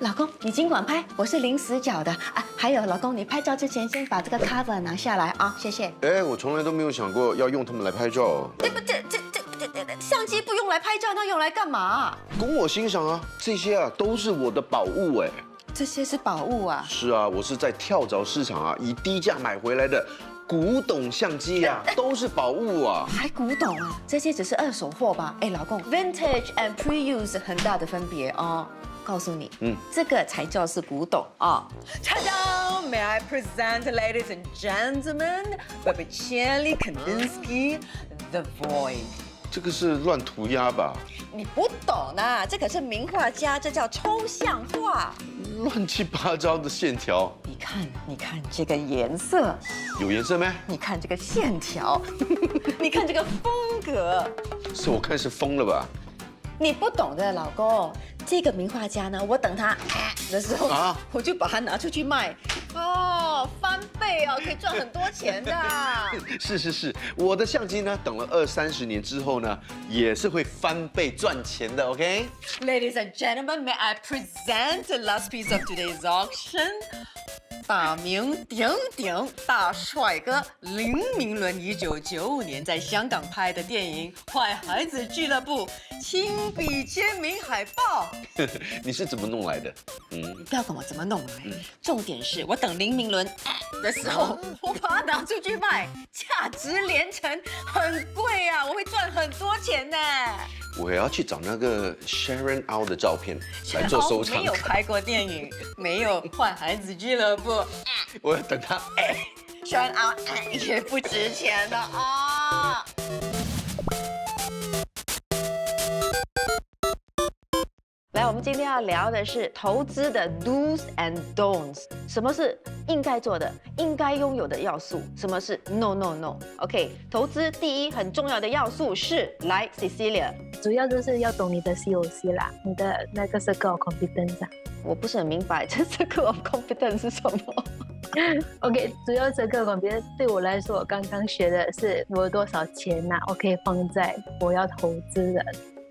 老公，你尽管拍，我是临时缴的啊。还有，老公，你拍照之前先把这个 cover 拿下来啊，谢谢。哎，我从来都没有想过要用它们来拍照。这相机不用来拍照，那用来干嘛？供我欣赏啊，这些啊都是我的宝物哎。这些是宝物啊。是啊，我是在跳蚤市场啊以低价买回来的古董相机啊，都是宝物啊。还古董啊？这些只是二手货吧？哎，老公 ，vintage and pre-use 很大的分别哦。告诉你，这个才叫是古董啊！ta da! May I present, ladies and gentlemen, Botticelli Kandinsky, The Void。这个是乱涂鸦吧？你不懂啊，这可是名画家，这叫抽象画。乱七八糟的线条。你看这个颜色，有颜色没？你看这个线条，你看这个风格。是我看是疯了吧？你不懂的，老公。这个名画家呢，我等他的时候，我就把它拿出去卖，哦，翻倍哦，可以赚很多钱的。是，我的相机呢，等了20-30年之后呢，也是会翻倍赚钱的 ，OK？Ladies and gentlemen, may I present the last piece of today's auction？ 大名鼎鼎大帅哥林明伦1995年在香港拍的电影《坏孩子俱乐部》亲笔签名海报。你是怎么弄来的？你不要管我怎么弄来，重点是我等林明伦的时候，我把它拿出去卖，价值连城，很贵啊，我会赚很多钱呢。我也要去找那个 Sharon Au 的照片来做收藏。没有拍过电影，没有坏孩子俱乐部，我要等他。Sharon Au 也不值钱的啊。来，我们今天要聊的是投资的 do's and don'ts， 什么是应该做的、应该拥有的要素，什么是 no。OK， 投资第一很重要的要素是来 Cecilia， 主要就是要懂你的 COC 啦，你的那个 circle of competence 啊。我不是很明白这 circle of competence 是什么。OK， 主要circle of competence 对我来说，我刚刚学的是我有多少钱呐、我可以放在我要投资的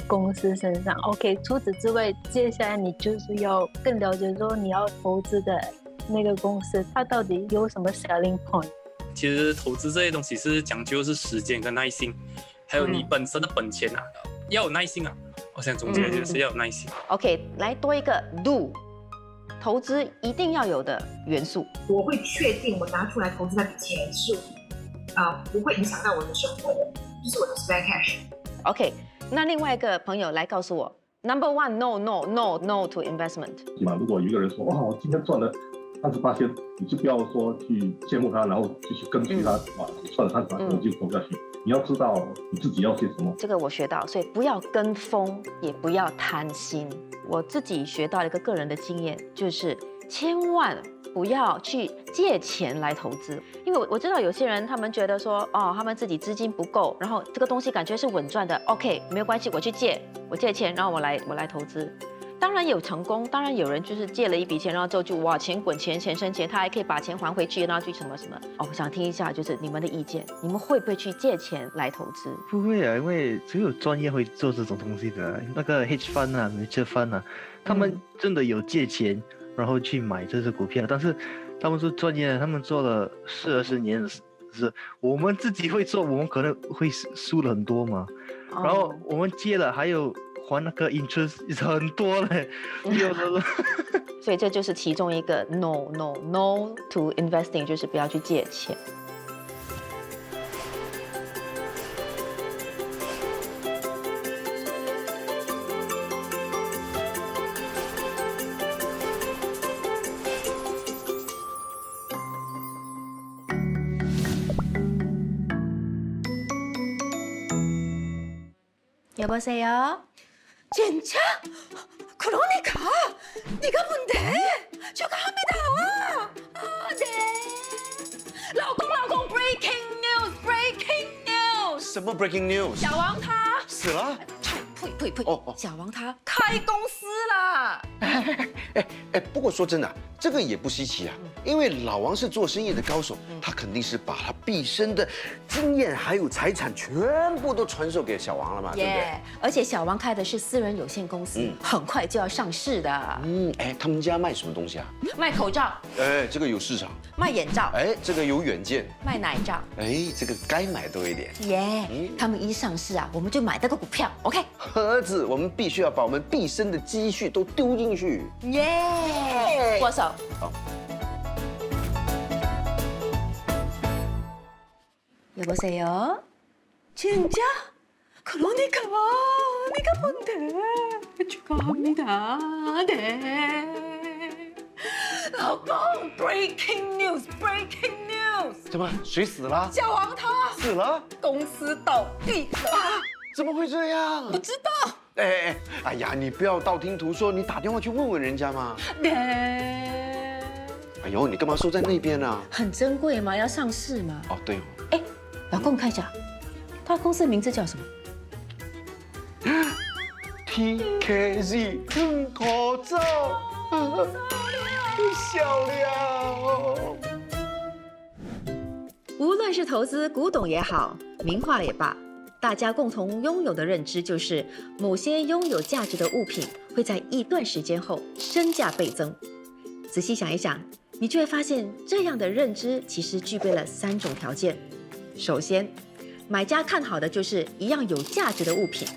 公司身上。OK， 除此之外，接下来你就是要更了解说你要投资的那个公司，它到底有什么 selling point。其实投资这些东西是讲究是时间跟耐心，还有你本身的本钱啊，要有耐心啊。我想总结就是要有耐心。OK， 来多一个 do， 投资一定要有的元素。我会确定我拿出来投资那笔钱是不会影响到我的生活的，就是我的 spare cash。OK。那另外一个朋友来告诉我 ，Number one no to investment。如果有一个人说哇，我今天赚了38%，你就不要说去羡慕他，然后就去跟随他，赚了38%就投下去。你要知道你自己要些什么。这个我学到，所以不要跟风，也不要贪心。我自己学到了一个个人的经验，就是千万不要去借钱来投资，因为我知道有些人他们觉得说，他们自己资金不够，然后这个东西感觉是稳赚的 ，OK， 没有关系，我借钱，然后我来投资。当然有成功，当然有人就是借了一笔钱，然后之后就哇钱滚钱，钱生钱，他还可以把钱还回去，然后去什么。我想听一下就是你们的意见，你们会不会去借钱来投资？不会啊，因为只有专业会做这种东西的，那个 hedge fund 啊、mutual fund 啊，他们真的有借钱。然后去买这只股票，但是他们是专业的，他们做了40-20年，是我们自己会做，我们可能会输了很多嘛。然后我们借了，还有还那个 interest 很多嘞，所以这就是其中一个 no to investing， 就是不要去借钱。여보세요? 진짜? 그러니까 네가 뭔데? 저가 합니다. 네. 老公 breaking news. 什么 breaking news？ 小王他死了？太呸！哦小王他开公司啦！不过说真的啊，这个也不稀奇啊，因为老王是做生意的高手，他肯定是把他毕生的经验还有财产全部都传授给小王了嘛，对不对？而且小王开的是私人有限公司，很快就要上市的。他们家卖什么东西啊？卖口罩，这个有市场。卖眼罩，这个有远见。卖奶罩，这个该买多一点。他们一上市啊，我们就买那个股票 ，OK？ 盒子，我们必须要把我们毕生的积蓄都丢进去。握手。好。 여보세요? 진짜? 그러니까 네가 뭔데? 축하합니다. 네.老公 breaking news, breaking news. 怎么？谁死了？小王他死了？公司倒闭了。怎么会这样？不知道。哎呀，你不要道听途说，你打电话去问问人家嘛。对。 哎呦，你干嘛收在那边呢？很珍贵嘛，要上市嘛。哦，对哦。老公看一下，他公司的名字叫什么 ？TKZ 吞口罩，漂亮。无论是投资古董也好，名画也罢，大家共同拥有的认知就是，某些拥有价值的物品会在一段时间后身价倍增。仔细想一想，你就会发现，这样的认知其实具备了3种条件。 首先，买家看好的就是一样有价值的物品，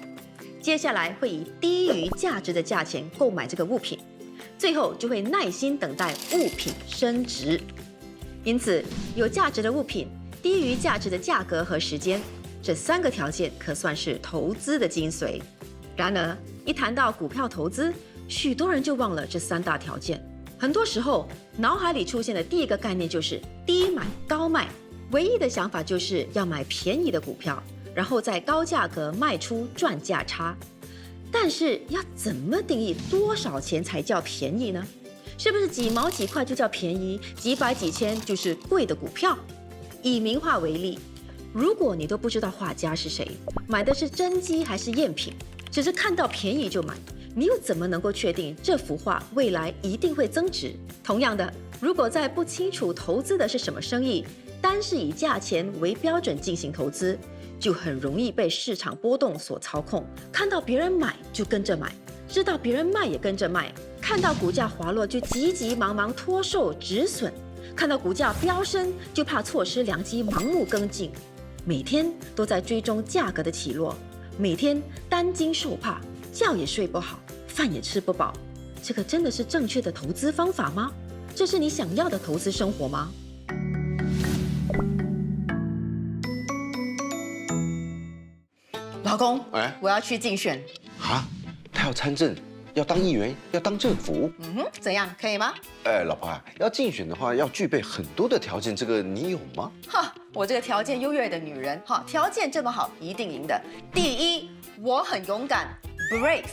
接下来会以低于价值的价钱购买这个物品，最后就会耐心等待物品升值。因此，有价值的物品、低于价值的价格和时间，这3个条件可算是投资的精髓。然而，一谈到股票投资，许多人就忘了这3大条件。很多时候，脑海里出现的第一个概念就是低买高卖。 唯一的想法就是要买便宜的股票，然后在高价格卖出赚价差。但是要怎么定义多少钱才叫便宜呢？是不是几毛几块就叫便宜，几百几千就是贵的股票？以名画为例，如果你都不知道画家是谁，买的是真迹还是赝品，只是看到便宜就买，你又怎么能够确定这幅画未来一定会增值？同样的，如果在不清楚投资的是什么生意， 单是以价钱为标准进行投资，就很容易被市场波动所操控。看到别人买就跟着买，知道别人卖也跟着卖，看到股价滑落就急急忙忙脱售止损，看到股价飙升就怕错失良机盲目跟进，每天都在追踪价格的起落，每天担惊受怕，觉也睡不好，饭也吃不饱。这个真的是正确的投资方法吗？这是你想要的投资生活吗？ 老公，我要去竞选。啊，他要参政，要当议员，要当政府。怎样，可以吗？老婆啊，要竞选的话，要具备很多的条件，这个你有吗？哈，我这个条件优越的女人，哈，条件这么好，一定赢的。第一，我很勇敢 ，brave，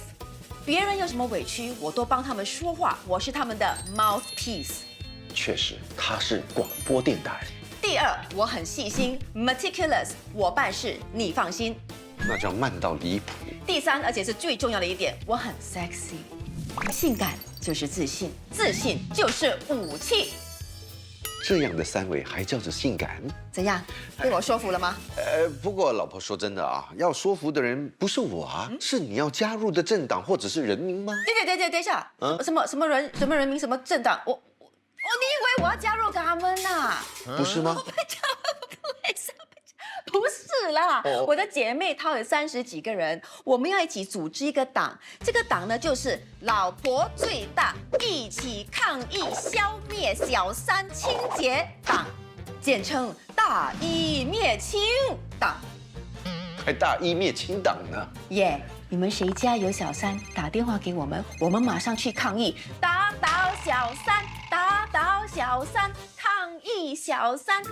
别人有什么委屈，我都帮他们说话，我是他们的 mouthpiece。确实，他是广播电台。第二，我很细心 ，meticulous， 我办事你放心。 那叫慢到离谱。第三，而且是最重要的一点，我很 sexy， 性感就是自信，自信就是武器。这样的3位还叫做性感？怎样，被我说服了吗？不过老婆说真的啊，要说服的人不是我啊，是你要加入的政党或者是人民吗？等一下，什么人民什么政党？你以为我要加入他们呐？不是吗？不是啦，我的姐妹她有30几个人，我们要一起组织一个党。这个党呢，就是老婆最大，一起抗议消灭小三清洁党，简称大义灭亲党。还大义灭亲党呢？你们谁家有小三，打电话给我们，我们马上去抗议，打倒小三，打倒小三，抗议小三。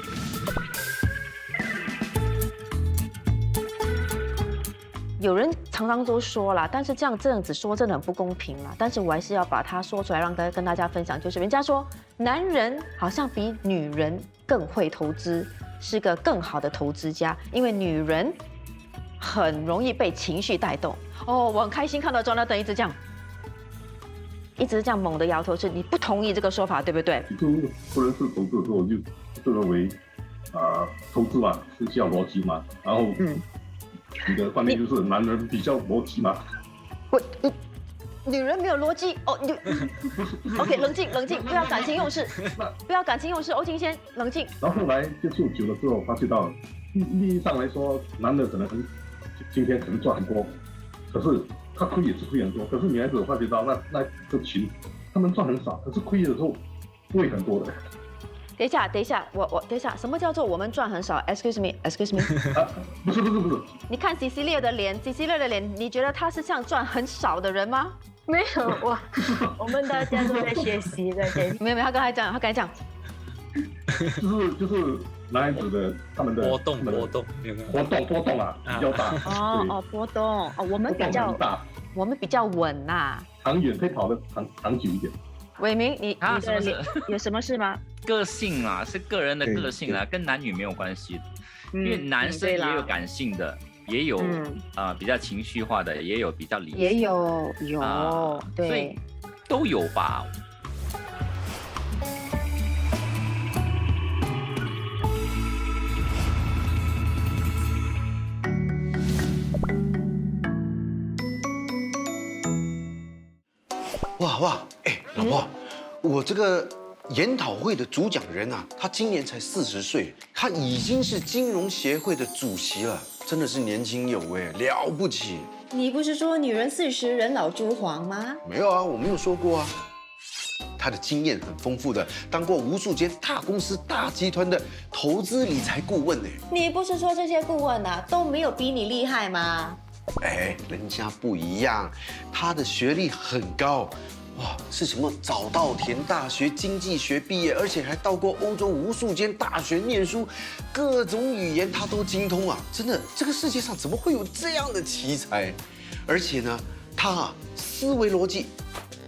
有人常常都说啦，但是这样子说真的很不公平啦。但是我还是要把它说出来，跟大家分享，就是人家说男人好像比女人更会投资，是个更好的投资家，因为女人很容易被情绪带动。哦，我很开心看到 Jonathan 一直这样猛地摇头，是你不同意这个说法，对不对？就不认识投资的时候，我就认为，投资嘛是需要逻辑嘛，然后你的观点就是男人比较逻辑嘛。女人没有逻辑哦，OK， 冷静，不要感情用事，欧金先冷静。然后后来接触久了之后，发觉到利益上来说，男的可能今天可能赚很多，可是他亏也是亏很多。可是女孩子我发觉到那个群，他们赚很少，可是亏的时候会很多的。等一下，我等一下，什么叫做我们赚很少 ？Excuse me。不是。你看 Cecilia 的脸，你觉得她是像赚很少的人吗？没有我们大家都在学习。没有，他刚才讲，就是男孩子的他们的波动啊，比较大。波动哦，我们比较稳呐，长远可以跑得长久一点。伟明，你的脸有什么事吗？个性啊，是个人的个性啊，跟男女没有关系的。因为男生也有感性的，也有比较情绪化的，也有比较理性的，也有对，所以都有吧。哇，老婆，我这个研讨会的主讲人啊，他今年才40岁，他已经是金融协会的主席了，真的是年轻有为，了不起。你不是说女人40人老珠黄吗？没有啊，我没有说过啊。他的经验很丰富的，当过无数间大公司、大集团的投资理财顾问呢。你不是说这些顾问啊都没有比你厉害吗？人家不一样，他的学历很高。哇，是什么早稻田大学经济学毕业，而且还到过欧洲无数间大学念书，各种语言他都精通啊！真的，这个世界上怎么会有这样的奇才？而且呢，他思维逻辑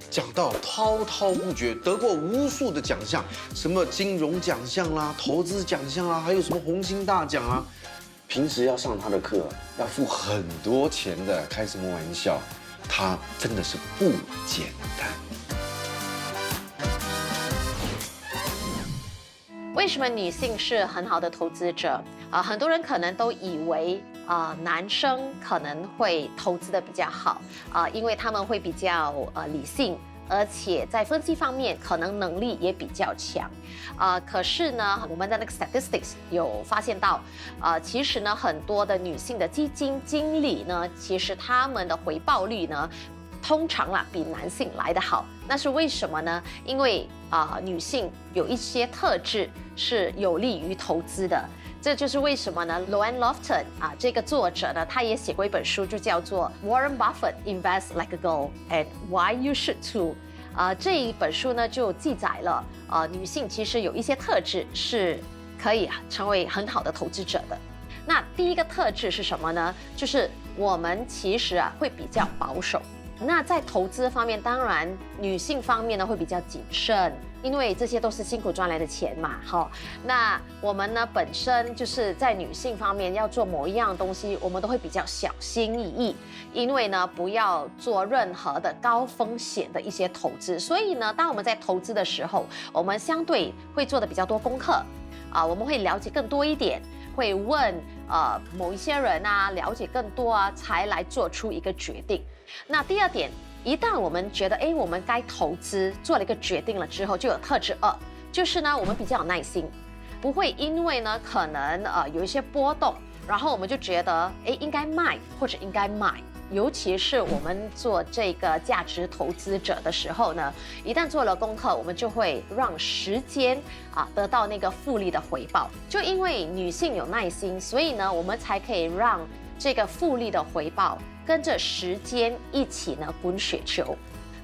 讲到滔滔不绝，得过无数的奖项，什么金融奖项啦、投资奖项啦，还有什么红星大奖啊。平时要上他的课要付很多钱的，开什么玩笑？他真的是不简单。为什么女性是很好的投资者？很多人可能都以为男生可能会投资的比较好，因为他们会比较理性，而且在分析方面可能能力也比较强。可是呢，我们的那个 statistics 有发现到，其实呢，很多的女性的基金经理呢，其实他们的回报率呢，通常比男性来得好。那是为什么呢？因为女性有一些特质是有利于投资的。这就是为什么呢 ？Loan Lofton 这个作者呢，他也写过一本书，就叫做 Warren Buffett Invest Like a Girl and Why You Should Too。这一本书呢，就记载了女性其实有一些特质是可以成为很好的投资者的。那第一个特质是什么呢？就是我们其实会比较保守。那在投资方面，当然女性方面呢会比较谨慎，因为这些都是辛苦赚来的钱嘛。那我们呢本身就是在女性方面要做某一样东西，我们都会比较小心翼翼，因为呢不要做任何的高风险的一些投资。所以呢，当我们在投资的时候，我们相对会做的比较多功课，我们会了解更多一点，会问某一些人了解更多才来做出一个决定。那第二点，一旦我们觉得我们该投资，做了一个决定了之后，就有特质2，就是呢我们比较有耐心，不会因为呢可能有一些波动，然后我们就觉得应该卖或者应该买。尤其是我们做这个价值投资者的时候呢，一旦做了功课，我们就会让时间得到那个复利的回报。就因为女性有耐心，所以呢，我们才可以让这个复利的回报跟着时间一起呢滚雪球。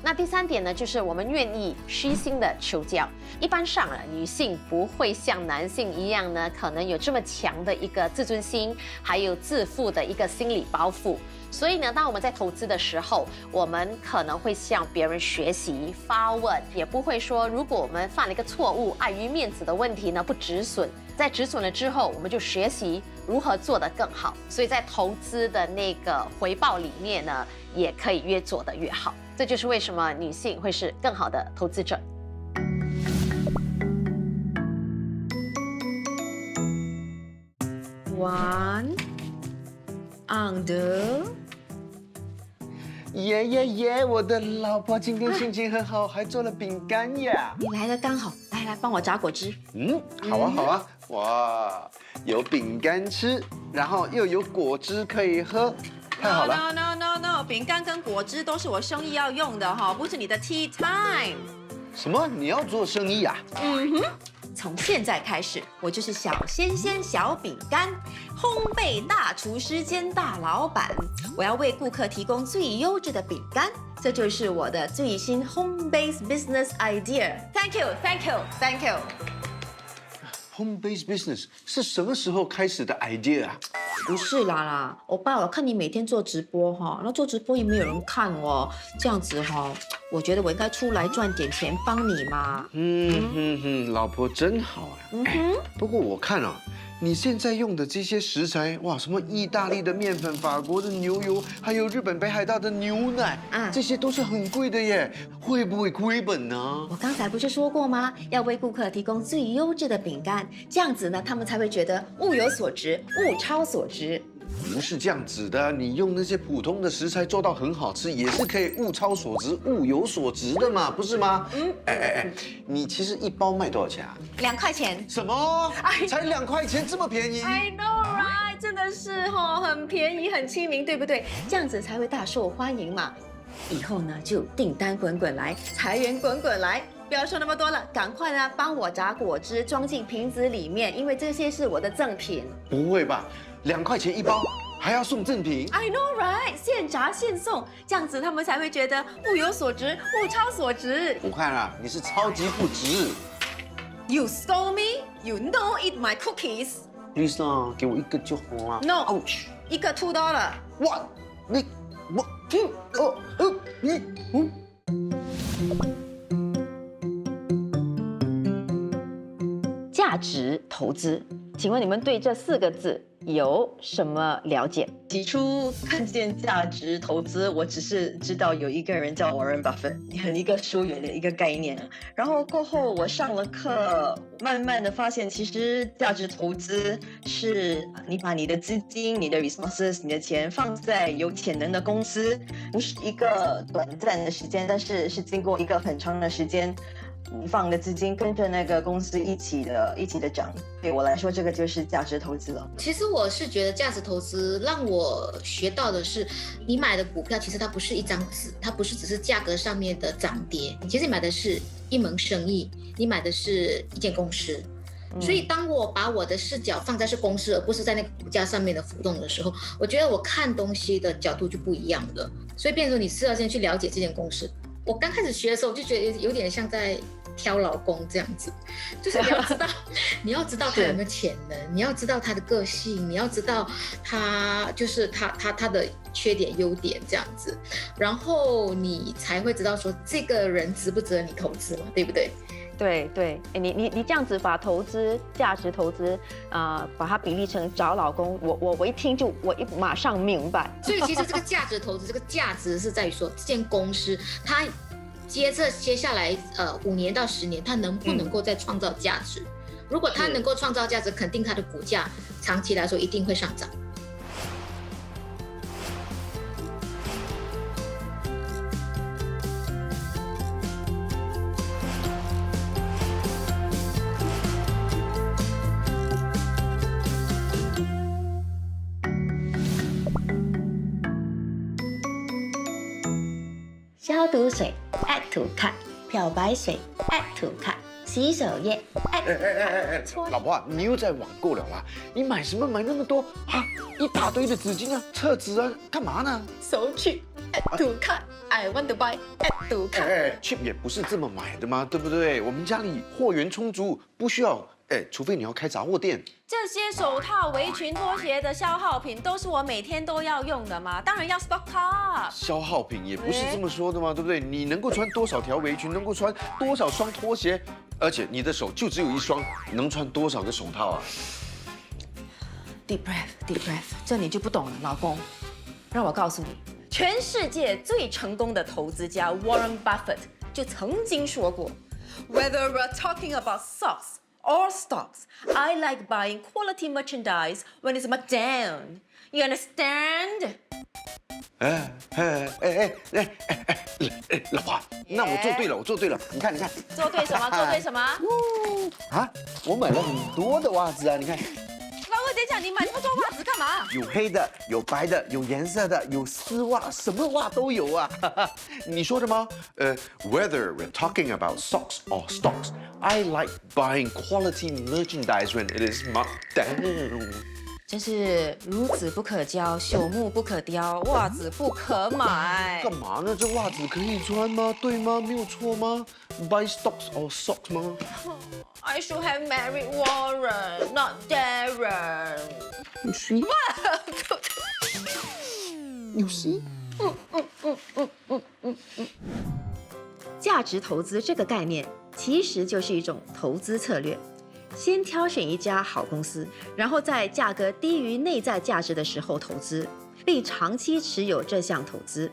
那第3点呢，就是我们愿意虚心的求教。一般上女性不会像男性一样呢，可能有这么强的一个自尊心，还有自负的一个心理包袱。所以呢，当我们在投资的时候，我们可能会向别人学习发问，也不会说如果我们犯了一个错误，碍于面子的问题呢不止损，在止损了之后，我们就学习如何做得更好。所以在投资的那个回报里面呢，也可以越做得越好。这就是为什么女性会是更好的投资者。One on the。耶！我的老婆今天心情很好，还做了饼干呀。你来的刚好，来帮我榨果汁。好啊，哇，有饼干吃，然后又有果汁可以喝，太好了。No， 饼干跟果汁都是我生意要用的哈，不是你的 tea time。什么？你要做生意啊？从现在开始，我就是小鲜鲜小饼干烘焙大厨师兼大老板。我要为顾客提供最优质的饼干，这就是我的最新 home base business idea。Thank you。Home based business 是什么时候开始的 idea 啊？不是啦，欧巴，我看你每天做直播哈，然后做直播也没有人看哦，这样子哈，我觉得我应该出来赚点钱帮你嘛。老婆真好啊。不过我看啊，你现在用的这些食材，哇，什么意大利的面粉、法国的牛油，还有日本北海道的牛奶，这些都是很贵的耶，会不会亏本呢？我刚才不是说过吗？要为顾客提供最优质的饼干，这样子呢，他们才会觉得物有所值，物超所值。不是这样子的，你用那些普通的食材做到很好吃，也是可以物超所值、物有所值的嘛，不是吗？你其实一包卖多少钱啊？2块钱。什么？才2块钱，这么便宜 ？I know, right？ 真的是很便宜，很亲民，对不对？这样子才会大受欢迎嘛。以后呢，就订单滚滚来，财源滚滚来。不要说那么多了，赶快呢帮我榨果汁，装进瓶子里面，因为这些是我的赠品。不会吧？2块钱一包，还要送赠品 ？I know, right？ 现榨现送，这样子他们才会觉得物有所值，物超所值。我看啊，你是超级不值。You stole me? You don't eat my cookies. Please 啦，给我1个就好了。No， 1个$2。哇，价值投资，请问你们对这4个字有什么了解？起初看见价值投资，我只是知道有一个人叫 Warren Buffett， 很一个疏远的一个概念。然后过后我上了课，慢慢的发现，其实价值投资是你把你的资金、你的 resources、你的钱放在有潜能的公司，不是一个短暂的时间，但是是经过一个很长的时间。你放的资金跟着那个公司一起的涨，对我来说，这个就是价值投资了。其实我是觉得价值投资让我学到的是，你买的股票其实它不是一张纸，它不是只是价格上面的涨跌，其实你买的是一门生意，你买的是一间公司。所以当我把我的视角放在是公司，而不是在那个股价上面的浮动的时候，我觉得我看东西的角度就不一样了。所以变成说你是要先去了解这间公司。我刚开始学的时候，我就觉得有点像在挑老公这样子，就是你要知道他有没有潜能，你要知道他的个性，你要知道他就是他的缺点优点这样子，然后你才会知道说这个人值不值得你投资嘛，对不对？对，你这样子把投资价值投资把它比例成找老公，我一听就马上明白。所以其实这个价值投资，这个价值是在于说这间公司它接下来5年到10年，它能不能够再创造价值？如果它能够创造价值，肯定它的股价长期来说一定会上涨。消毒水 add to cart， 漂白水 add to cart， 洗手液 add to cart。老婆啊，你又在网购了啦？你买什么买那么多啊？一大堆的纸巾啊、厕纸啊，干嘛呢？So cheap add to cart，I want to buy add to cart。cheap 也不是这么买的嘛，对不对？我们家里货源充足，不需要哎，除非你要开杂货店。这些手套、围裙、拖鞋的消耗品都是我每天都要用的嘛，当然要 stock up。消耗品也不是这么说的嘛，对不对？你能够穿多少条围裙，能够穿多少双拖鞋，而且你的手就只有一双，能穿多少个手套啊 ？Deep breath, deep breath， 这你就不懂了，老公。让我告诉你，全世界最成功的投资家 Warren Buffett 就曾经说过 ，Whether we're talking about socks or stocks, I like buying quality merchandise when it's marked down. You understand? 老婆，那我做对了，我做对了。你看，做对什么？做对什么？啊，我买了很多的袜子啊，你看。老公，等一下，你买这么多袜子干嘛？有黑的，有白的，有颜色的，有丝袜，什么袜都有啊。你说的吗？Whether we're talking about socks or stocks, I like buying quality merchandise when it is marked down. 真是孺子不可教，朽木不可雕，袜子不可买。干嘛呢？这袜子可以穿吗？对吗？没有错吗 ？Buy stocks or socks 吗 ？I should have married Warren, not Darren. You see? You see? 价值投资这个概念其实就是一种投资策略。先挑选一家好公司，然后在价格低于内在价值的时候投资，并长期持有这项投资。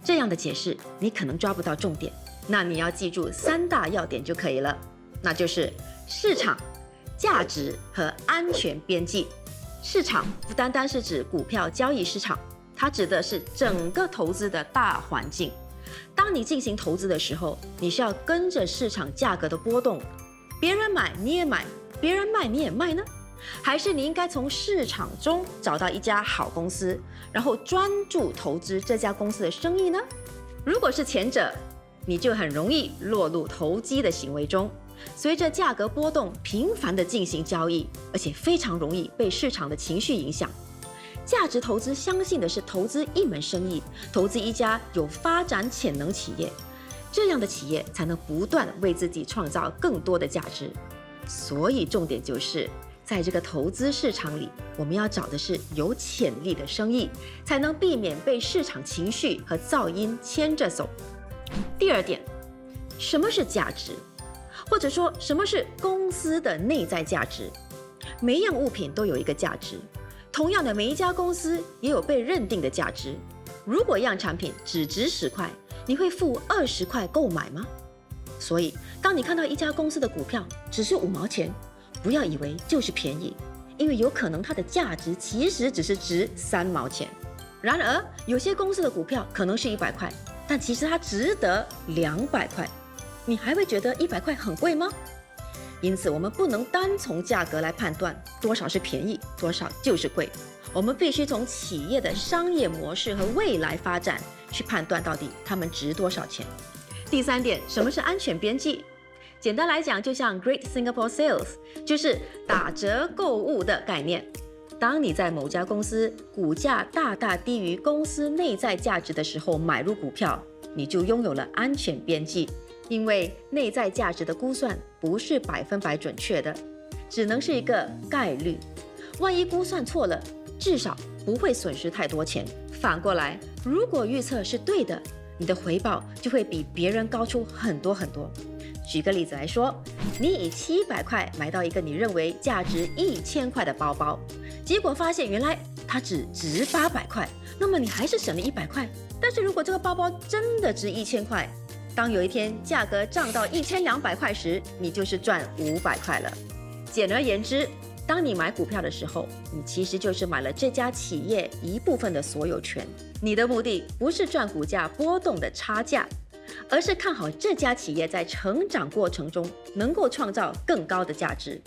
这样的解释你可能抓不到重点，那你要记住3大要点就可以了，那就是市场、价值和安全边际。市场不单单是指股票交易市场，它指的是整个投资的大环境。当你进行投资的时候，你是要跟着市场价格的波动，别人买你也买，别人卖你也卖呢？还是你应该从市场中找到一家好公司，然后专注投资这家公司的生意呢？如果是前者，你就很容易落入投机的行为中，随着价格波动频繁地进行交易，而且非常容易被市场的情绪影响。价值投资相信的是投资一门生意，投资一家有发展潜能企业，这样的企业才能不断为自己创造更多的价值。所以重点就是在这个投资市场里，我们要找的是有潜力的生意，才能避免被市场情绪和噪音牵着走。第2点，什么是价值？或者说什么是公司的内在价值？每一样物品都有一个价值，同样的每一家公司也有被认定的价值。如果一样产品只值10块，你会付20块购买吗？所以当你看到一家公司的股票只是5毛钱，不要以为就是便宜，因为有可能它的价值其实只是值3毛钱。然而有些公司的股票可能是100块，但其实它值得200块，你还会觉得100块很贵吗？因此我们不能单从价格来判断多少是便宜，多少就是贵。我们必须从企业的商业模式和未来发展去判断到底它们值多少钱。第3点，什么是安全边际？简单来讲，就像 Great Singapore Sales， 就是打折购物的概念。当你在某家公司股价大大低于公司内在价值的时候买入股票，你就拥有了安全边际，因为内在价值的估算不是100%准确的，只能是一个概率。万一估算错了，至少不会损失太多钱。反过来，如果预测是对的，你的回报就会比别人高出很多很多。举个例子来说，你以700块买到一个你认为价值1000块的包包，结果发现原来它只值800块，那么你还是省了100块。但是如果这个包包真的值1000块，当有一天价格涨到1200块时，你就是赚500块了。简而言之，当你买股票的时候，你其实就是买了这家企业一部分的所有权。你的目的不是赚股价波动的差价，而是看好这家企业在成长过程中能够创造更高的价值。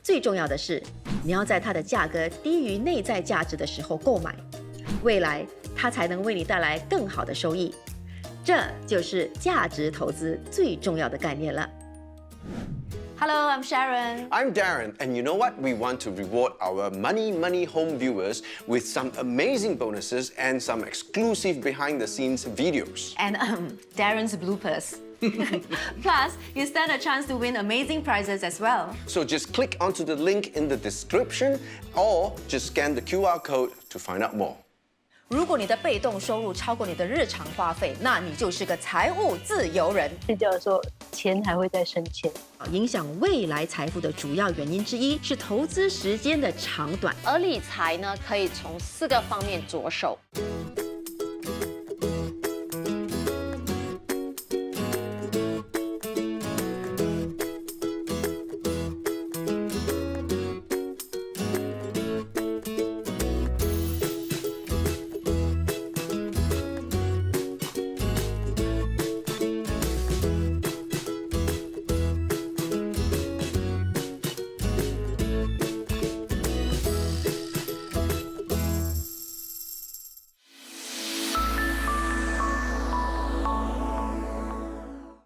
最重要的是，你要在它的价格低于内在价值的时候购买，未来它才能为你带来更好的收益。这就是价值投资最重要的概念了。Hello, I'm Sharon. I'm Darren, and you know what? We want to reward our Money Home viewers with some amazing bonuses and some exclusive behind-the-scenes videos. And Darren's bloopers. Plus, you stand a chance to win amazing prizes as well. So just click onto the link in the description or just scan the QR code to find out more. 如果你的被动收入超过你的日常花费，那你就是个财务自由人。睡觉的时候，钱还会再生钱。影响未来财富的主要原因之一是投资时间的长短。而理财呢，可以从4个方面着手。